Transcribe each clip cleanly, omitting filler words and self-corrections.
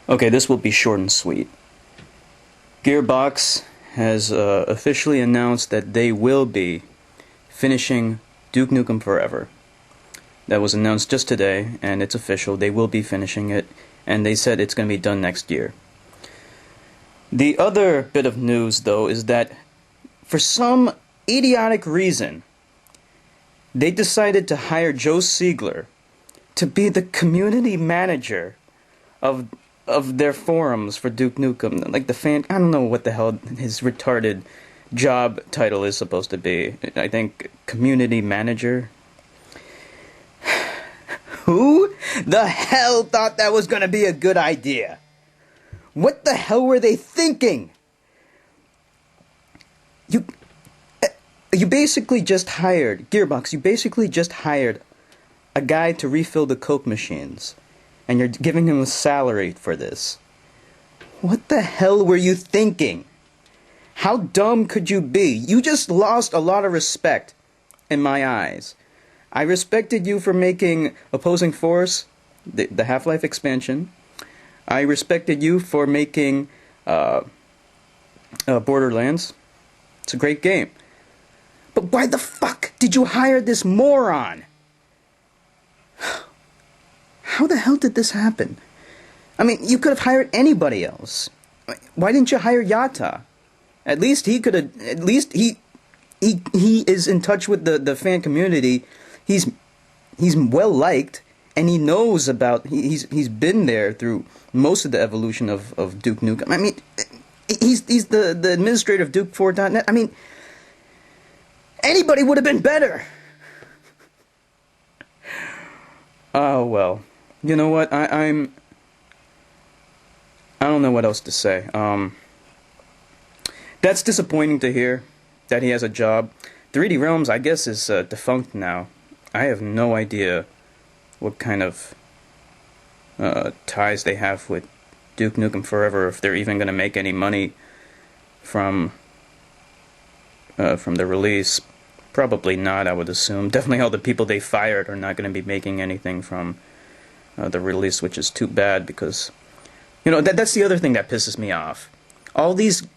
Okay, this will be short and sweet. Gearbox has officially announced that they will be finishing Duke Nukem Forever. That was announced just today, and it's official. They will be finishing it, and they said it's going to be done next year. The other bit of news, though, is that for some idiotic reason, they decided to hire Joe Siegler to be the community manager of their forums for Duke Nukem. Like the fan, I don't know what the hell his retarded job title is supposed to be. I think community manager. Who the hell thought that was going to be a good idea? What the hell were they thinking? You basically just hired, Gearbox, you basically just hired a guy to refill the Coke machines, and you're giving him a salary for this. What the hell were you thinking? How dumb could you be? You just lost a lot of respect in my eyes. I respected you for making Opposing Force, the Half-Life expansion. I respected you for making Borderlands. It's a great game. But why the fuck did you hire this moron? How the hell did this happen? I mean, you could have hired anybody else. Why didn't you hire Yata? At least he could have. At least he is in touch with the fan community. He's well liked, and he knows about. He's been there through most of the evolution of Duke Nukem. I mean, he's the administrator of Duke4.net. I mean, anybody would have been better. Oh well. You know what? I don't know what else to say. That's disappointing to hear that he has a job. 3D Realms, I guess, is defunct now. I have no idea what kind of ties they have with Duke Nukem Forever, if they're even going to make any money from the release. Probably not, I would assume. Definitely all the people they fired are not going to be making anything from the release, which is too bad, because, you know, that's the other thing that pisses me off. All these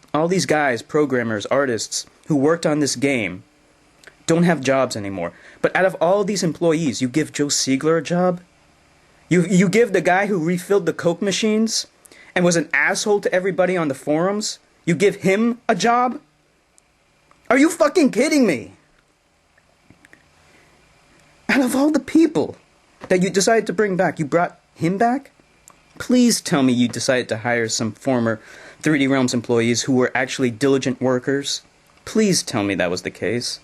guys, programmers, artists, who worked on this game don't have jobs anymore. But out of all these employees, you give Joe Siegler a job? You give the guy who refilled the Coke machines and was an asshole to everybody on the forums, you give him a job? Are you fucking kidding me? Out of all the people that you decided to bring back, you brought him back? Please tell me you decided to hire some former 3D Realms employees who were actually diligent workers. Please tell me that was the case.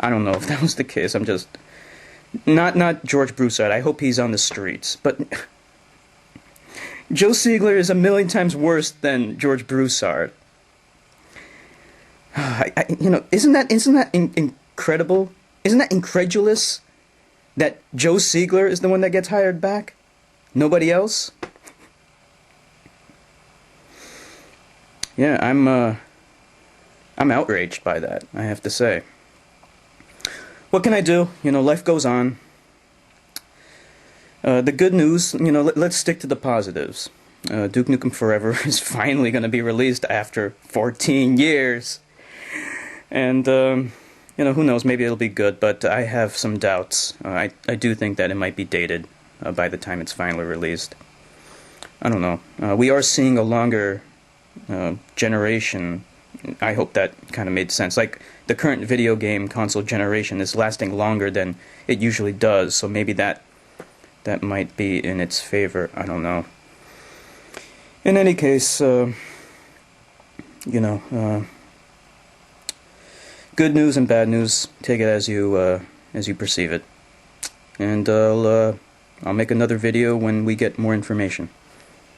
I don't know if that was the case. I'm just... Not George Broussard. I hope he's on the streets. But Joe Siegler is a million times worse than George Broussard. You know, isn't that incredible? Isn't that incredulous that Joe Siegler is the one that gets hired back? Nobody else? Yeah, I'm outraged by that, I have to say. What can I do? You know, life goes on. The good news, you know, let's stick to the positives. Duke Nukem Forever is finally going to be released after 14 years. And, you know, who knows, maybe it'll be good, but I have some doubts. I do think that it might be dated by the time it's finally released. I don't know. We are seeing a longer generation. I hope that kind of made sense. Like, the current video game console generation is lasting longer than it usually does, so maybe that might be in its favor. I don't know. In any case, you know, good news and bad news, take it as you perceive it. And I'll make another video when we get more information.